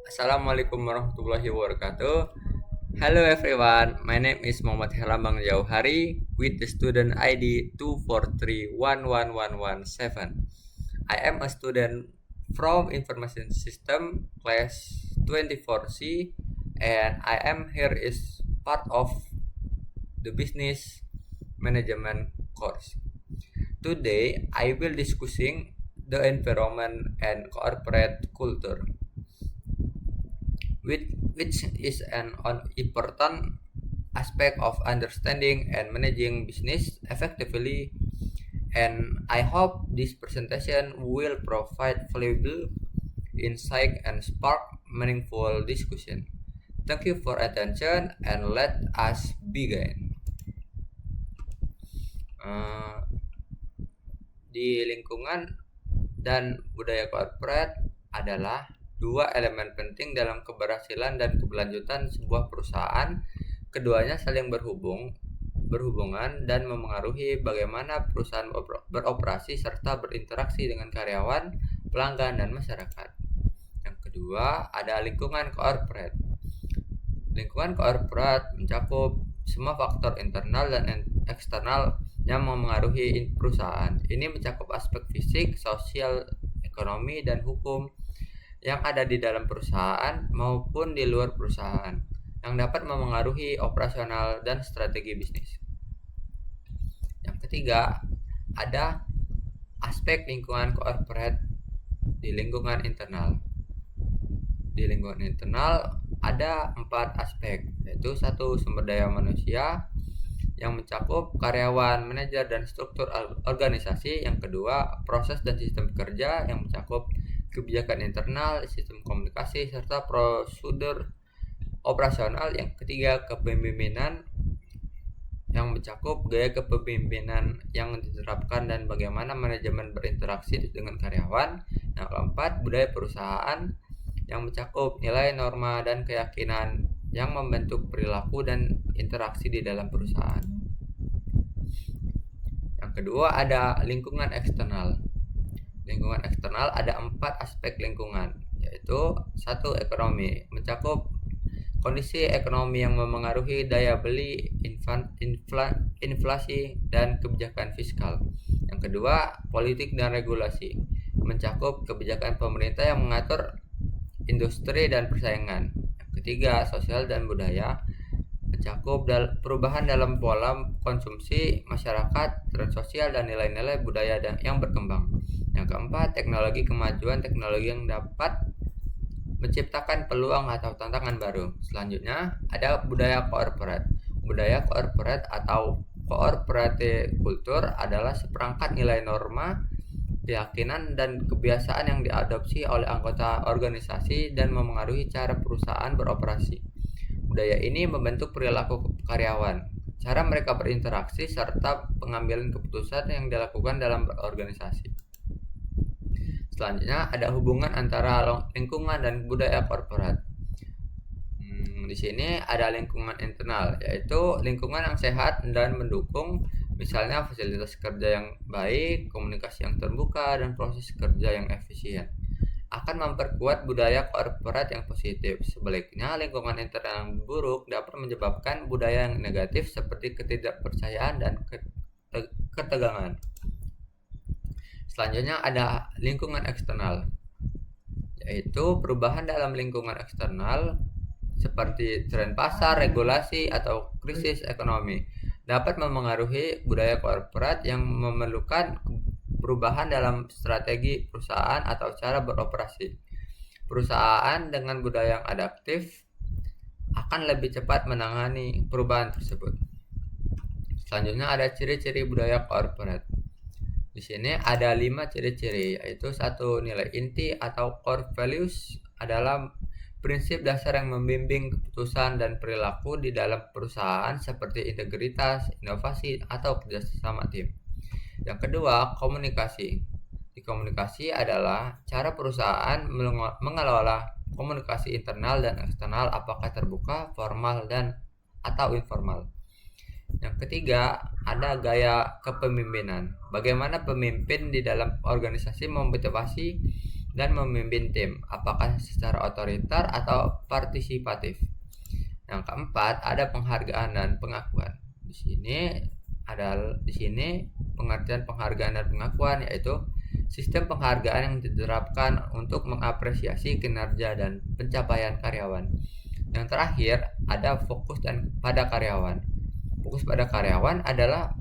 Assalamualaikum warahmatullahi wabarakatuh. Hello everyone, my name is Muhammad Herlambang Jauhari with the student ID 243111117. I am a student from Information System class 24C and I am here is part of the business management course. Today I will discussing the environment and corporate culture which is an important aspect of understanding and managing business effectively, and I hope this presentation will provide valuable insight and spark meaningful discussion. Thank you for attention and let us begin. Uh, di lingkungan dan budaya corporate adalah dua elemen penting dalam keberhasilan dan keberlanjutan sebuah perusahaan. Keduanya saling berhubungan dan memengaruhi bagaimana perusahaan beroperasi serta berinteraksi dengan karyawan, pelanggan, dan masyarakat. Yang kedua, ada lingkungan corporate. Lingkungan corporate mencakup semua faktor internal dan eksternal yang memengaruhi perusahaan. Ini mencakup aspek fisik, sosial, ekonomi, dan hukum yang ada di dalam perusahaan maupun di luar perusahaan yang dapat memengaruhi operasional dan strategi bisnis. Yang ketiga, ada aspek lingkungan corporate di lingkungan internal. Di lingkungan internal ada 4 aspek, yaitu 1. Sumber daya manusia yang mencakup karyawan, manajer, dan struktur organisasi. Yang kedua, proses dan sistem kerja yang mencakup kebijakan internal, sistem komunikasi, serta prosedur operasional. Yang ketiga, kepemimpinan yang mencakup gaya kepemimpinan yang diterapkan dan bagaimana manajemen berinteraksi dengan karyawan. Yang keempat, budaya perusahaan yang mencakup nilai, norma, dan keyakinan yang membentuk perilaku dan interaksi di dalam perusahaan. Yang kedua, ada lingkungan eksternal. Lingkungan eksternal ada 4 aspek lingkungan, yaitu 1. Ekonomi, mencakup kondisi ekonomi yang memengaruhi daya beli, inflasi, dan kebijakan fiskal. Yang kedua, politik dan regulasi, mencakup kebijakan pemerintah yang mengatur industri dan persaingan. Yang ketiga, sosial dan budaya, mencakup perubahan dalam pola konsumsi masyarakat, tren sosial, dan nilai-nilai budaya yang berkembang. Yang keempat, teknologi, kemajuan teknologi yang dapat menciptakan peluang atau tantangan baru. Selanjutnya, ada budaya corporate. Budaya corporate atau corporate culture adalah seperangkat nilai, norma, keyakinan, dan kebiasaan yang diadopsi oleh anggota organisasi dan memengaruhi cara perusahaan beroperasi. Budaya ini membentuk perilaku karyawan, cara mereka berinteraksi, serta pengambilan keputusan yang dilakukan dalam organisasi. Selanjutnya, ada hubungan antara lingkungan dan budaya corporate. Di sini ada lingkungan internal, yaitu lingkungan yang sehat dan mendukung, misalnya fasilitas kerja yang baik, komunikasi yang terbuka, dan proses kerja yang efisien akan memperkuat budaya corporate yang positif. Sebaliknya, lingkungan internal yang buruk dapat menyebabkan budaya yang negatif seperti ketidakpercayaan dan ketegangan. Selanjutnya ada lingkungan eksternal, yaitu perubahan dalam lingkungan eksternal seperti tren pasar, regulasi, atau krisis ekonomi dapat memengaruhi budaya corporate yang memerlukan perubahan dalam strategi perusahaan atau cara beroperasi. Perusahaan dengan budaya yang adaptif akan lebih cepat menangani perubahan tersebut. Selanjutnya ada ciri-ciri budaya corporate. Di sini ada 5 ciri-ciri, yaitu 1. Nilai inti atau core values adalah prinsip dasar yang membimbing keputusan dan perilaku di dalam perusahaan seperti integritas, inovasi, atau kerjasama tim. Yang kedua, komunikasi. Di komunikasi adalah cara perusahaan mengelola komunikasi internal dan eksternal, apakah terbuka, formal, dan atau informal. Yang ketiga, ada gaya kepemimpinan. Bagaimana pemimpin di dalam organisasi memotivasi dan memimpin tim, apakah secara otoriter atau partisipatif. Yang keempat, ada penghargaan dan pengakuan. Di sini pengertian penghargaan dan pengakuan yaitu sistem penghargaan yang diterapkan untuk mengapresiasi kinerja dan pencapaian karyawan. Yang terakhir, ada fokus pada karyawan. Fokus pada karyawan adalah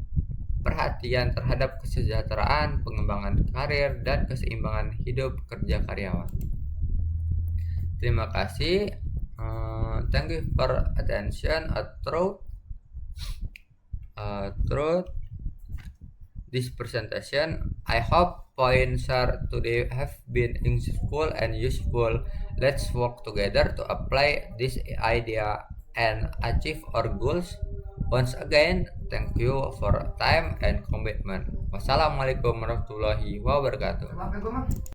perhatian terhadap kesejahteraan, pengembangan karir, dan keseimbangan hidup kerja karyawan. Terima kasih. Thank you for attention. Through this presentation, I hope points today have been insightful and useful. Let's work together to apply this idea and achieve our goals. Once again, thank you for time and commitment. Wassalamualaikum warahmatullahi wabarakatuh.